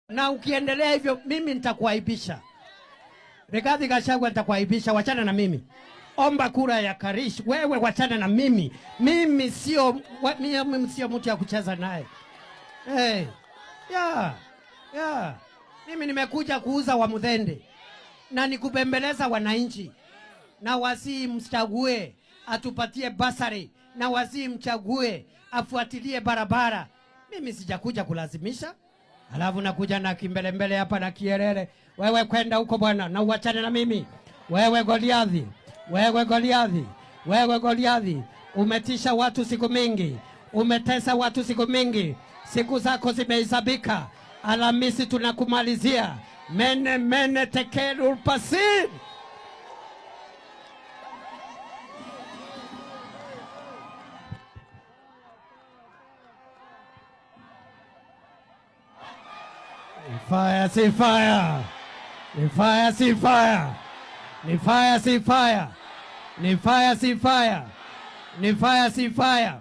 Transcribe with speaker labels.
Speaker 1: Na ukiendelea hivyo mimi nitakuaibisha. Rigathi Gachagua nitakuaibisha, wachana na mimi. Omba kura ya Karish, wewe wachana na mimi. Mimi sio mtu ya kucheza naye. Hey. Mimi nimekuja kuuza wa Muthende. Na nikubembeleza wananchi. Na wasi mchague atupatie basari, na wasi mchague afuatilie barabara. Mimi sijakuja kulazimisha. Alafu nakuja na kimbelembele hapa na kierere. Wewe kwenda huko bwana, na uachane na mimi. Wewe Goliathi. Wewe Goliathi. Umetisha watu siku mingi. Umetesa watu siku mingi. Siku zako zimehesabika. Alhamisi tunakumalizia. Mene tekeru pasin. Fire, see fire. Ni fire, see fire. Ni fire, see fire. Ni fire, see fire. Ni fire, see fire.